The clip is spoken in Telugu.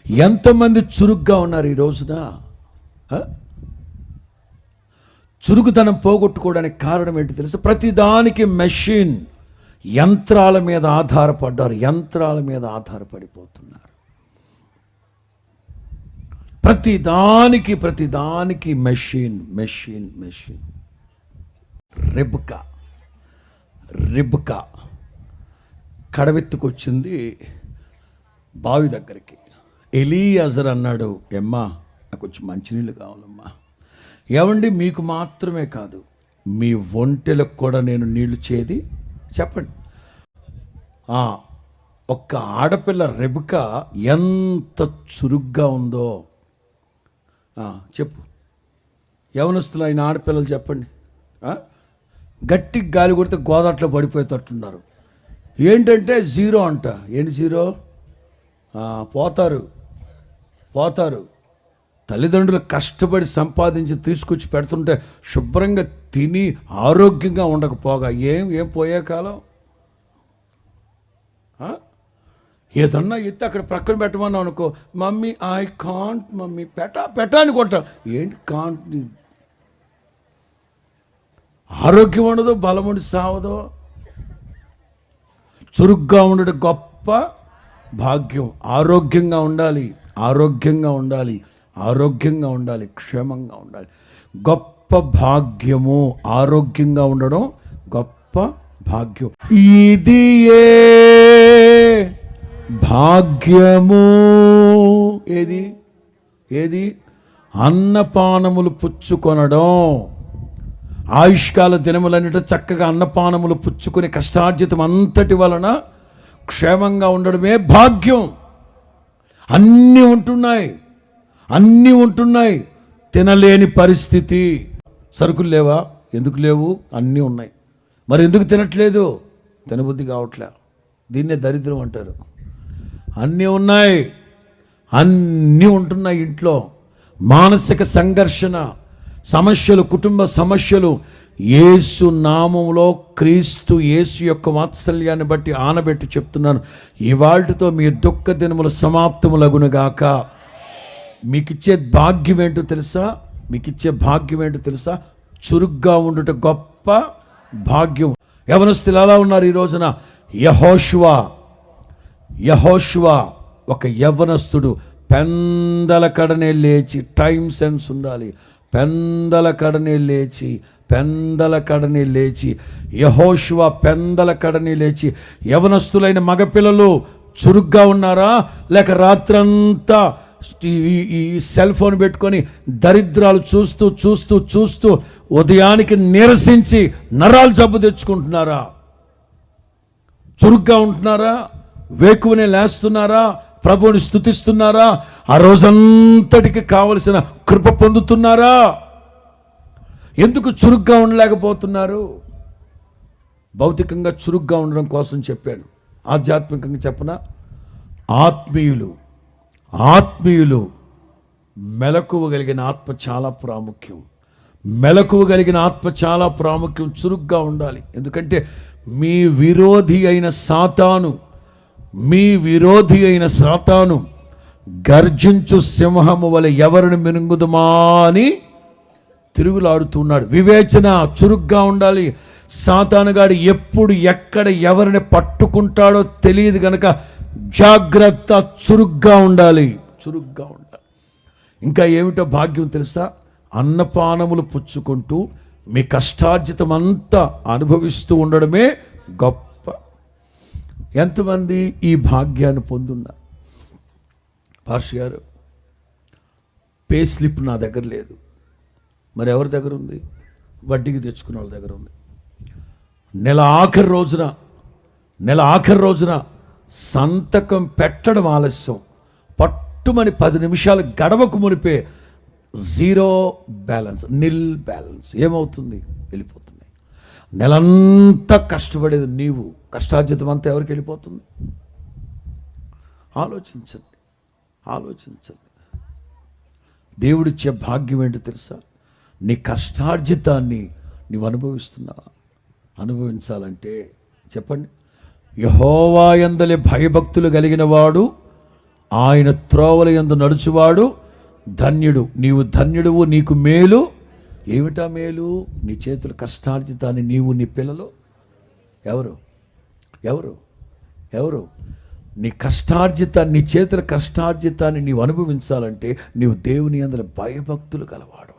ఎంతమంది చురుగ్గా ఉన్నారు ఈ రోజున? చురుకుతనం పోగొట్టుకోవడానికి కారణం ఏంటి తెలుసా? ప్రతిదానికి మెషిన్, యంత్రాల మీద ఆధారపడ్డారు, యంత్రాల మీద ఆధారపడిపోతున్నారు. ప్రతిదానికి మెషిన్ మెషిన్ మెషిన్. రిబ్కా కడవెత్తుకొచ్చింది బావి దగ్గరికి. ఎలీయజర్ అన్నాడు, ఎమ్మా నాకు కొంచెం మంచినీళ్ళు కావాలమ్మా. ఏమండి, మీకు మాత్రమే కాదు మీ ఒంటెలకు కూడా నేను నీళ్లు చేది చెప్పండి. ఒక్క ఆడపిల్ల రెబెకా ఎంత చురుగ్గా ఉందో చెప్పు. యవనస్తులు అయిన ఆడపిల్లలు చెప్పండి. గట్టి గాలి కొడితే గోదాట్లో పడిపోయేటట్టున్నారు. ఏంటంటే జీరో అంట. ఏంటి జీరో? పోతారు. తల్లిదండ్రులు కష్టపడి సంపాదించి తీసుకొచ్చి పెడుతుంటే శుభ్రంగా తిని ఆరోగ్యంగా ఉండకపోగా ఏం పోయే కాలం. ఏదన్నా ఎత్తి అక్కడ ప్రక్కన పెట్టమన్నా అనుకో, మమ్మీ ఐ కాంట్, మమ్మీ పెట్టా అని కొట్ట. ఏంటి కాంట్? ఆరోగ్యం ఉండదు, బలం ఉండి సావదో. చురుగ్గా ఉండడం గొప్ప భాగ్యం. ఆరోగ్యంగా ఉండాలి, క్షేమంగా ఉండాలి. గొప్ప భాగ్యము ఆరోగ్యంగా ఉండడం, గొప్ప భాగ్యం. ఇది ఏ భాగ్యము. ఏది? అన్నపానములు పుచ్చుకొనడం. ఆయుష్కాల దినములన్నిట చక్కగా అన్నపానములు పుచ్చుకుని కష్టార్జితం అంతటి వలన క్షేమంగా ఉండడమే భాగ్యం. అన్నీ ఉంటున్నాయి, తినలేని పరిస్థితి. సరుకులు లేవా? ఎందుకు లేవు? అన్నీ ఉన్నాయి. మరి ఎందుకు తినట్లేదు? తినబుద్ధి కావట్లే. దీన్నే దరిద్రం అంటారు. అన్నీ ఉంటున్నాయి ఇంట్లో. మానసిక సంఘర్షణ, సమస్యలు, కుటుంబ సమస్యలు. యేసు నామములో, క్రీస్తు యేసు యొక్క వాత్సల్యాన్ని బట్టి ఆనబెట్టి చెప్తున్నాను, ఇవాల్టితో మీ దుఃఖ దినముల సమాప్తములగునుగాక. మీకిచ్చే భాగ్యం ఏంటో తెలుసా? చురుగ్గా ఉండుట గొప్ప భాగ్యం. యవనస్తులు ఎలా ఉన్నారు ఈ రోజున? యెహోషువ ఒక యవ్వనస్తుడు పెందల కడనే లేచి, టైం సెన్స్ ఉండాలి. పెందల కడనే లేచి యెహోషువ పెందల కడనే లేచి. యవనస్తులైన మగపిల్లలు చురుగ్గా ఉన్నారా? లేక రాత్రంతా ఈ సెల్ ఫోన్ పెట్టుకొని దరిద్రాలు చూస్తూ ఉదయానికి నీరసించి నరాలు జబ్బు తెచ్చుకుంటున్నారా? చురుగ్గా ఉంటున్నారా? వేకువనే లేస్తున్నారా? ప్రభువుని స్తుతిస్తున్నారా? ఆ రోజంతటికి కావలసిన కృప పొందుతున్నారా? ఎందుకు చురుగ్గా ఉండలేకపోతున్నారు? భౌతికంగా చురుగ్గా ఉండడం కోసం చెప్పాను. ఆధ్యాత్మికంగా చెప్పనా? ఆత్మీయులు మెలకువగలిగిన ఆత్మ చాలా ప్రాముఖ్యం. చురుగ్గా ఉండాలి. ఎందుకంటే మీ విరోధి అయిన సాతాను గర్జించు సింహము వలె ఎవరిని మినుగుదుమా అని తిరుగులాడుతున్నాడు. వివేచన, చురుగ్గా ఉండాలి. సాతానుగాడు ఎప్పుడు ఎక్కడ ఎవరిని పట్టుకుంటాడో తెలియదు గనక జాగ్రత్త, చురుగ్గా ఉండాలి. ఇంకా ఏమిటో భాగ్యం తెలుసా? అన్నపానములు పుచ్చుకుంటూ మీ కష్టార్జితం అంతా అనుభవిస్తూ ఉండడమే గొప్ప. ఎంతమంది ఈ భాగ్యాన్ని పొందున్నారు? పాస్టర్ గారు, పే స్లిప్ నా దగ్గర లేదు. మరి ఎవరి దగ్గర ఉంది? వడ్డీకి తెచ్చుకున్న వాళ్ళ దగ్గర ఉంది. నెల ఆఖరి రోజున సంతకం పెట్టడం ఆలస్యం, పట్టుమని 10 నిమిషాలు గడవకు మునిపే జీరో బ్యాలెన్స్, నిల్ బ్యాలెన్స్. ఏమవుతుంది? వెళ్ళిపోతుంది. నెలంతా కష్టపడేది నీవు, కష్టార్జితం అంతా ఎవరికి వెళ్ళిపోతుంది? ఆలోచించండి. దేవుడిచ్చే భాగ్యం ఏంటో తెలుసా? నీ కష్టార్జితాన్ని నీవు అనుభవించాలంటే చెప్పండి, యెహోవా యందలి భయభక్తులు కలిగిన వాడు ఆయన త్రోవల యందు నడుచువాడు ధన్యుడు. నీవు ధన్యుడువు, నీకు మేలు. ఏమిటా మేలు? నీ చేతుల కష్టార్జితాన్ని నీవు, నీ పిల్లలు, ఎవరు ఎవరు ఎవరు నీ కష్టార్జితాన్ని, నీ చేతుల కష్టార్జితాన్ని నీవు అనుభవించాలంటే నీవు దేవుని యందు భయభక్తులు కలవాడు.